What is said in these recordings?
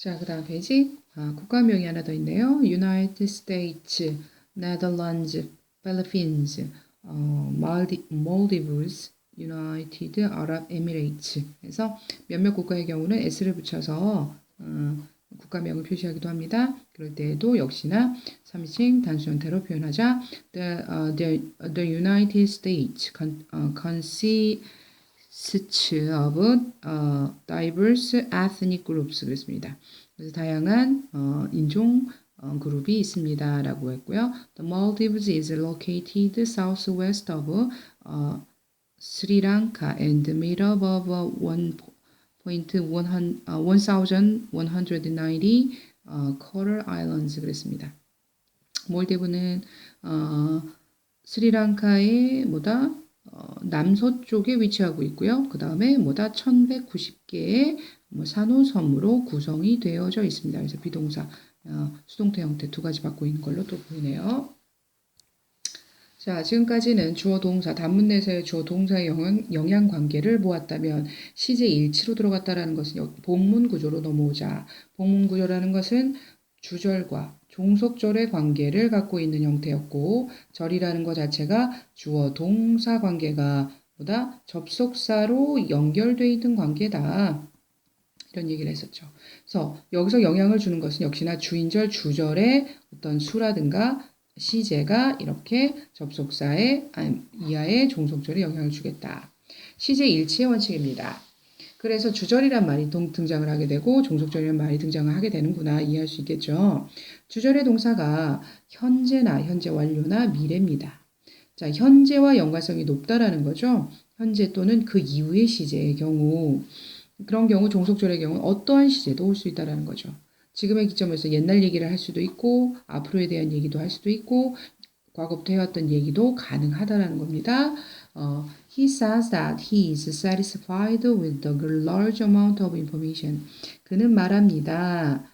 자, 그 다음 페이지. 국가명이 하나 더 있네요. United States, Netherlands, Philippines, Maldives, United Arab Emirates. 그래서 몇몇 국가의 경우는 S를 붙여서 국가명을 표시하기도 합니다. 그럴 때에도 역시나 3인칭 단수 형태로 표현하자. The United States consists of diverse ethnic groups 그랬습니다. 그래서 다양한 인종 그룹이 있습니다. 라고 했고요. The Maldives is located southwest of Sri Lanka and middle of 1190 Coral Islands 그랬습니다. 몰디브는 스리랑카의 뭐다 남서쪽에 위치하고 있고요. 그 다음에 뭐다 1190개의 산호섬으로 구성이 되어져 있습니다. 그래서 비동사 수동태 형태 두 가지 받고 있는 걸로 또 보이네요. 자, 지금까지는 주어 동사 단문 내에서의 주어 동사의 영향 관계를 보았다면 시제 일치로 들어갔다라는 것은 본문 구조로 넘어오자. 본문 구조라는 것은 주절과 종속절의 관계를 갖고 있는 형태였고 절이라는 것 자체가 주어 동사 관계가 보다 접속사로 연결되어 있는 관계다. 이런 얘기를 했었죠. 그래서 여기서 영향을 주는 것은 역시나 주인절, 주절의 어떤 수라든가 시제가 이렇게 접속사의 이하의 종속절에 영향을 주겠다. 시제 일치의 원칙입니다. 그래서 주절이란 말이 등장을 하게 되고 종속절이란 말이 등장을 하게 되는구나 이해할 수 있겠죠. 주절의 동사가 현재나 현재 완료나 미래입니다. 자, 현재와 연관성이 높다라는 거죠. 현재 또는 그 이후의 시제의 경우 그런 경우 종속절의 경우 어떠한 시제도 올 수 있다라는 거죠. 지금의 기점에서 옛날 얘기를 할 수도 있고 앞으로에 대한 얘기도 할 수도 있고 과거부터 해왔던 얘기도 가능하다라는 겁니다. He says that he is satisfied with the large amount of information. 그는 말합니다.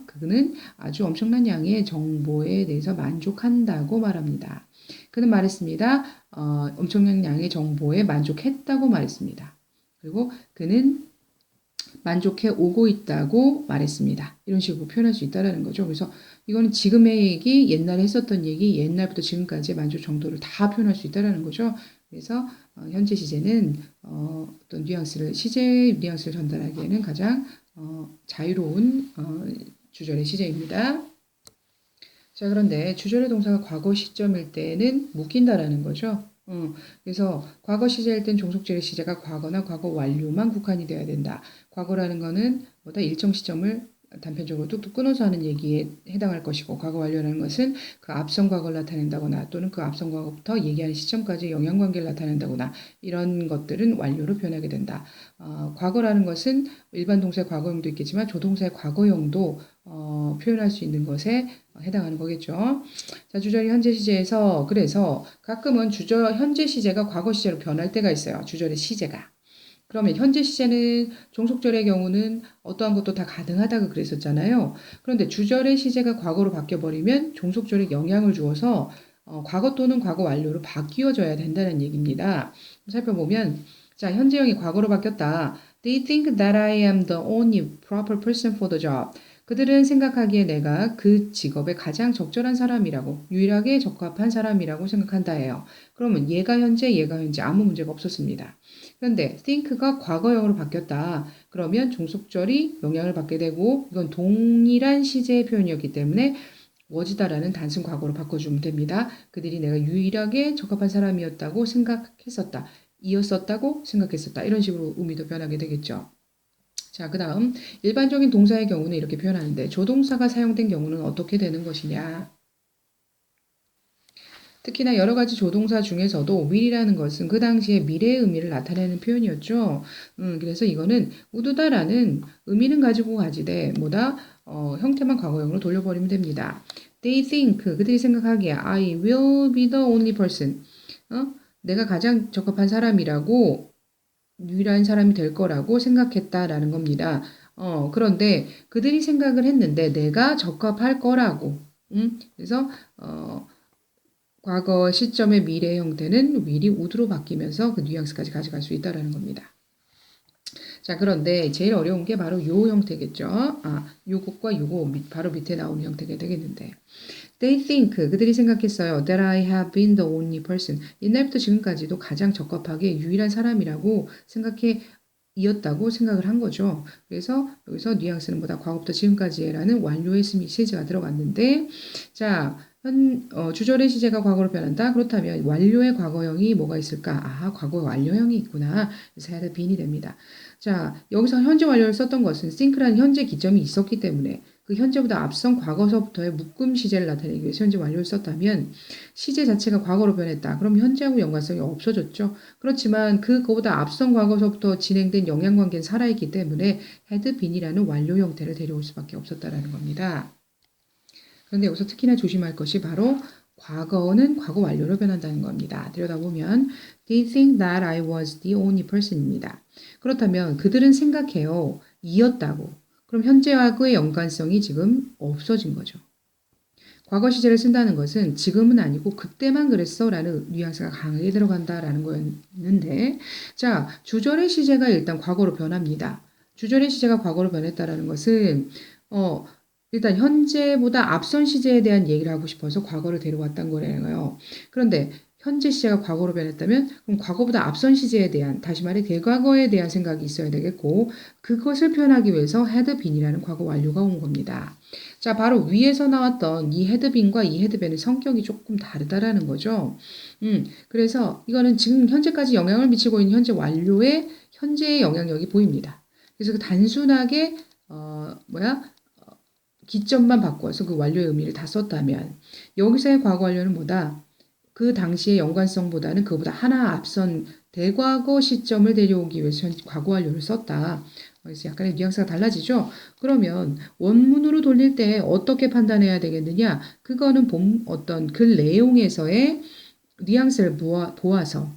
그는 아주 엄청난 양의 정보에 대해서 만족한다고 말합니다. 그는 말했습니다. 엄청난 양의 정보에 만족했다고 말했습니다. 그리고 그는 만족해 오고 있다고 말했습니다. 이런 식으로 표현할 수 있다는 거죠. 그래서 이거는 지금의 얘기, 옛날에 했었던 얘기, 옛날부터 지금까지의 만족 정도를 다 표현할 수 있다는 거죠. 그래서 현재 시제는 어떤 뉘앙스를, 시제의 뉘앙스를 전달하기에는 가장 자유로운 주절의 시제입니다. 자, 그런데 주절의 동사가 과거 시점일 때는 묶인다라는 거죠. 그래서 과거 시제일 땐 종속절의 시제가 과거나 과거 완료만 국한이 돼야 된다. 과거라는 거는 뭐다 일정 시점을 단편적으로 뚝뚝 끊어서 하는 얘기에 해당할 것이고 과거 완료라는 것은 그 앞선 과거를 나타낸다거나 또는 그 앞선 과거부터 얘기하는 시점까지 영향관계를 나타낸다거나 이런 것들은 완료로 표현하게 된다. 과거라는 것은 일반 동사의 과거형도 있겠지만 조동사의 과거형도 표현할 수 있는 것에 해당하는 거겠죠. 자, 주절이 현재 시제에서 그래서 가끔은 현재 시제가 과거 시제로 변할 때가 있어요. 주절의 시제가. 그러면 현재 시제는 종속절의 경우는 어떠한 것도 다 가능하다고 그랬었잖아요. 그런데 주절의 시제가 과거로 바뀌어버리면 종속절에 영향을 주어서 과거 또는 과거 완료로 바뀌어져야 된다는 얘기입니다. 살펴보면 자, 현재형이 과거로 바뀌었다. They think that I am the only proper person for the job. 그들은 생각하기에 내가 그 직업에 가장 적절한 사람이라고, 유일하게 적합한 사람이라고 생각한다예요. 그러면 얘가 현재 아무 문제가 없었습니다. 그런데 think가 과거형으로 바뀌었다. 그러면 종속절이 영향을 받게 되고 이건 동일한 시제의 표현이었기 때문에 was다라는 단순 과거로 바꿔주면 됩니다. 그들이 내가 유일하게 적합한 사람이었다고 생각했었다. 이었었다고 생각했었다. 이런 식으로 의미도 변하게 되겠죠. 자, 그 다음 일반적인 동사의 경우는 이렇게 표현하는데 조동사가 사용된 경우는 어떻게 되는 것이냐. 특히나 여러 가지 조동사 중에서도 will이라는 것은 그 당시의 미래의 의미를 나타내는 표현이었죠. 그래서 이거는 우두다라는 의미는 가지고 가지되 형태만 과거형으로 돌려버리면 됩니다. They think, 그들이 생각하기에 I will be the only person. 내가 가장 적합한 사람이라고 유일한 사람이 될 거라고 생각했다라는 겁니다. 그런데 그들이 생각을 했는데 내가 적합할 거라고. 그래서 과거 시점의 미래 형태는 will이 would로 바뀌면서 그 뉘앙스까지 가져갈 수 있다라는 겁니다. 자, 그런데 제일 어려운 게 바로 요 형태겠죠. 요것과 요거 바로 밑에 나오는 형태가 되겠는데. They think, 그들이 생각했어요. That I have been the only person. 옛날부터 지금까지도 가장 적합하게 유일한 사람이라고 생각해 이었다고 생각을 한 거죠. 그래서 여기서 뉘앙스는 뭐다 과거부터 지금까지라는 완료의 시제가 들어갔는데, 자, 주절의 시제가 과거로 변한다. 그렇다면 완료의 과거형이 뭐가 있을까? 과거 완료형이 있구나. 그래서 had been이 됩니다. 자, 여기서 현재 완료를 썼던 것은 think라는 현재 기점이 있었기 때문에 그 현재보다 앞선 과거서부터의 묶음 시제를 나타내기 위해서 현재 완료를 썼다면 시제 자체가 과거로 변했다. 그럼 현재하고 연관성이 없어졌죠. 그렇지만 그거보다 앞선 과거서부터 진행된 영향관계는 살아있기 때문에 had been이라는 완료 형태를 데려올 수밖에 없었다라는 겁니다. 그런데 여기서 특히나 조심할 것이 바로 과거는 과거 완료로 변한다는 겁니다. 들여다보면 They think that I was the only person입니다. 그렇다면 그들은 생각해요. 이었다고. 그럼 현재하고의 연관성이 지금 없어진 거죠. 과거 시제를 쓴다는 것은 지금은 아니고 그때만 그랬어 라는 뉘앙스가 강하게 들어간다라는 거였는데, 자, 주절의 시제가 일단 과거로 변합니다. 주절의 시제가 과거로 변했다라는 것은 일단 현재보다 앞선 시제에 대한 얘기를 하고 싶어서 과거를 데려왔던 거래요. 그런데 현재 시제가 과거로 변했다면 그럼 과거보다 앞선 시제에 대한, 다시 말해 대과거에 대한 생각이 있어야 되겠고, 그것을 표현하기 위해서 had been이라는 과거 완료가 온 겁니다. 자, 바로 위에서 나왔던 이 had been과 이 had been의 성격이 조금 다르다라는 거죠. 그래서 이거는 지금 현재까지 영향을 미치고 있는 현재 완료의 현재의 영향력이 보입니다. 그래서 그 단순하게 기점만 바꿔서 그 완료의 의미를 다 썼다면 여기서의 과거 완료는 뭐다? 그 당시의 연관성보다는 그보다 하나 앞선 대과거 시점을 데려오기 위해서 과거 완료를 썼다. 그래서 약간의 뉘앙스가 달라지죠. 그러면 원문으로 돌릴 때 어떻게 판단해야 되겠느냐? 그거는 어떤 글 내용에서의 뉘앙스를 보아서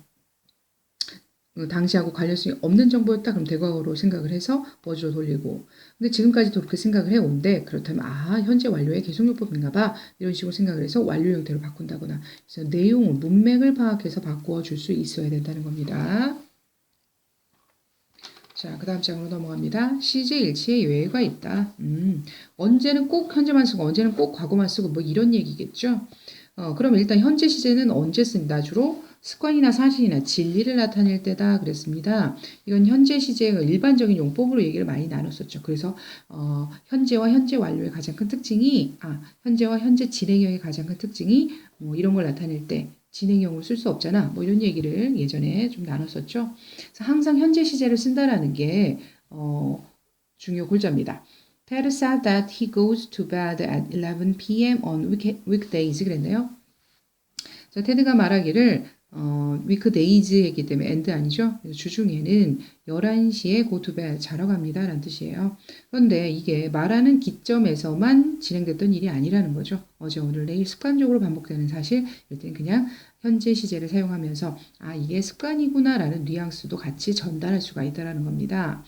당시하고 관련성이 없는 정보였다. 그럼 대과거로 생각을 해서 버즈로 돌리고. 근데 지금까지도 그렇게 생각을 해온데, 그렇다면 현재 완료의 계속요법인가 봐. 이런 식으로 생각을 해서 완료 형태로 바꾼다거나. 그래서 내용을, 문맥을 파악해서 바꾸어 줄 수 있어야 된다는 겁니다. 자, 그 다음 장으로 넘어갑니다. 시제 일치에 예외가 있다. 언제는 꼭 현재만 쓰고 언제는 꼭 과거만 쓰고 뭐 이런 얘기겠죠. 그럼 일단 현재 시제는 언제 씁니다. 주로 습관이나 사실이나 진리를 나타낼 때다 그랬습니다. 이건 현재 시제의 일반적인 용법으로 얘기를 많이 나눴었죠. 그래서 현재와 현재 완료의 가장 큰 특징이 현재와 현재 진행형의 가장 큰 특징이 이런 걸 나타낼 때 진행형을 쓸 수 없잖아. 뭐 이런 얘기를 예전에 좀 나눴었죠. 그래서 항상 현재 시제를 쓴다라는 게 중요 골자입니다. Ted said that he goes to bed at 11 p.m. on weekdays 그랬네요. 자, 테드가 말하기를 weekdays 했기 때문에 and 아니죠. 그래서 주중에는 11시에 go to bed 자러 갑니다 라는 뜻이에요. 그런데 이게 말하는 기점에서만 진행됐던 일이 아니라는 거죠. 어제 오늘 내일 습관적으로 반복되는 사실, 일단 그냥 현재 시제를 사용하면서 이게 습관이구나 라는 뉘앙스도 같이 전달할 수가 있다는 겁니다.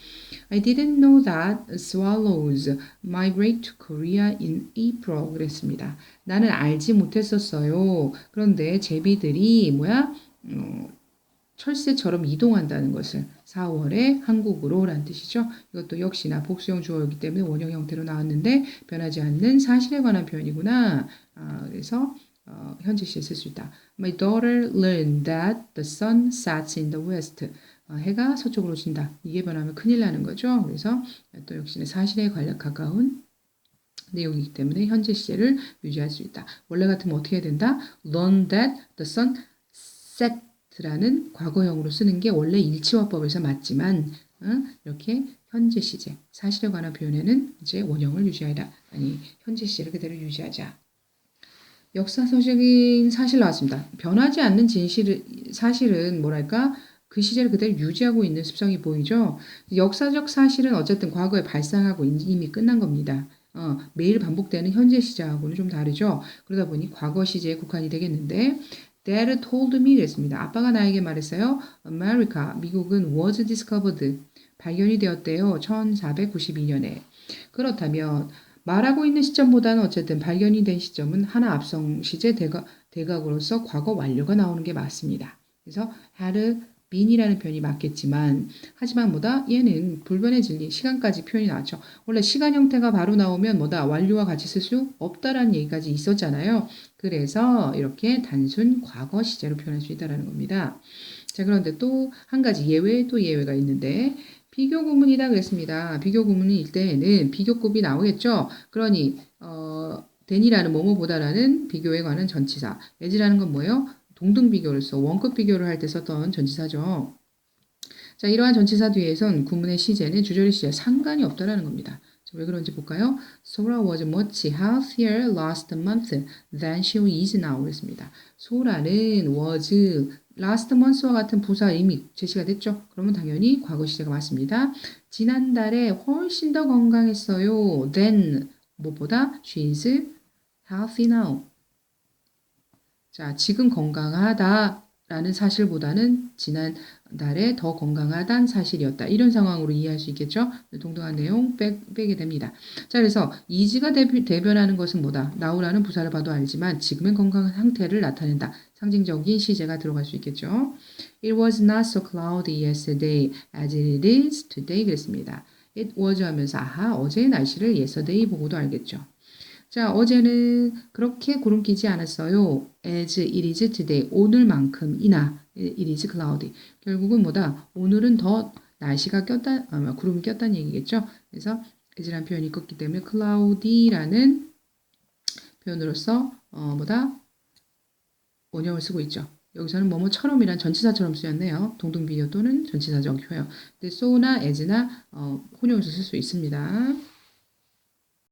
I didn't know that swallows migrate to Korea in April 그랬습니다. 나는 알지 못했었어요. 그런데 제비들이 철새처럼 이동한다는 것을 4월에 한국으로 라는 뜻이죠. 이것도 역시나 복수형 주어이기 때문에 원형 형태로 나왔는데 변하지 않는 사실에 관한 표현이구나. 그래서 현재 시에 쓸 수 있다. My daughter learned that the sun sets in the west. 해가 서쪽으로 진다. 이게 변하면 큰일 나는 거죠. 그래서 또 역시나 사실에 가까운 내용이기 때문에 현재 시제를 유지할 수 있다. 원래 같으면 어떻게 해야 된다? Learn that the sun set라는 과거형으로 쓰는 게 원래 일치화법에서 맞지만 이렇게 현재 시제, 사실에 관한 표현에는 이제 원형을 유지하라. 현재 시제를 그대로 유지하자. 역사서적인 사실 나왔습니다. 변하지 않는 사실은 그 시제를 그대로 유지하고 있는 습성이 보이죠. 역사적 사실은 어쨌든 과거에 발생하고 이미 끝난 겁니다. 매일 반복되는 현재 시제하고는 좀 다르죠. 그러다 보니 과거 시제에 국한이 되겠는데 Dad told me 그랬습니다. 아빠가 나에게 말했어요. America, 미국은 was discovered, 발견이 되었대요. 1492년에. 그렇다면 말하고 있는 시점보다는 어쨌든 발견이 된 시점은 하나 앞선 시제 대각으로서 과거 완료가 나오는 게 맞습니다. 그래서 had been이라는 표현이 맞겠지만 하지만 뭐다? 얘는 불변의 진리 시간까지 표현이 나왔죠. 원래 시간 형태가 바로 나오면 뭐다? 완료와 같이 쓸 수 없다라는 얘기까지 있었잖아요. 그래서 이렇게 단순 과거 시제로 표현할 수 있다라는 겁니다. 자, 그런데 또 한 가지 또 예외가 있는데 비교 구문이다 그랬습니다. 비교 구문일 때에는 비교급이 나오겠죠. 그러니 than이라는 뭐뭐보다라는 비교에 관한 전치사. as라는 건 뭐예요? 동등 비교로서 원급 비교를 할 때 썼던 전치사죠. 자, 이러한 전치사 뒤에선 구문의 시제는 주절의 시제 상관이 없다라는 겁니다. 자, 왜 그런지 볼까요? Sora was much healthier last month than she is now. 그랬습니다. 소라는 was last month와 같은 부사 이미 제시가 됐죠. 그러면 당연히 과거 시제가 맞습니다. 지난달에 훨씬 더 건강했어요. than 무엇보다 she is healthy now. 자, 지금 건강하다라는 사실보다는 지난달에 더 건강하다는 사실이었다. 이런 상황으로 이해할 수 있겠죠? 동등한 내용 빼게 됩니다. 자, 그래서 is가 대변하는 것은 뭐다? now라는 부사를 봐도 알지만 지금의 건강한 상태를 나타낸다. 상징적인 시제가 들어갈 수 있겠죠? It was not so cloudy yesterday as it is today. 그랬습니다. It was 하면서 아하, 어제의 날씨를 yesterday 보고도 알겠죠. 자, 어제는 그렇게 구름 끼지 않았어요. as it is today. 오늘만큼이나 it is cloudy. 결국은 뭐다? 오늘은 더 날씨가 구름이 꼈다는 얘기겠죠. 그래서 as라는 표현이 컸기 때문에 cloudy라는 표현으로서 뭐다? 원형을 쓰고 있죠. 여기서는 뭐뭐처럼이란 전치사처럼 쓰였네요. 동등비교 또는 전치사적 효형. 근데 so나 as나 혼용해서 쓸 수 있습니다.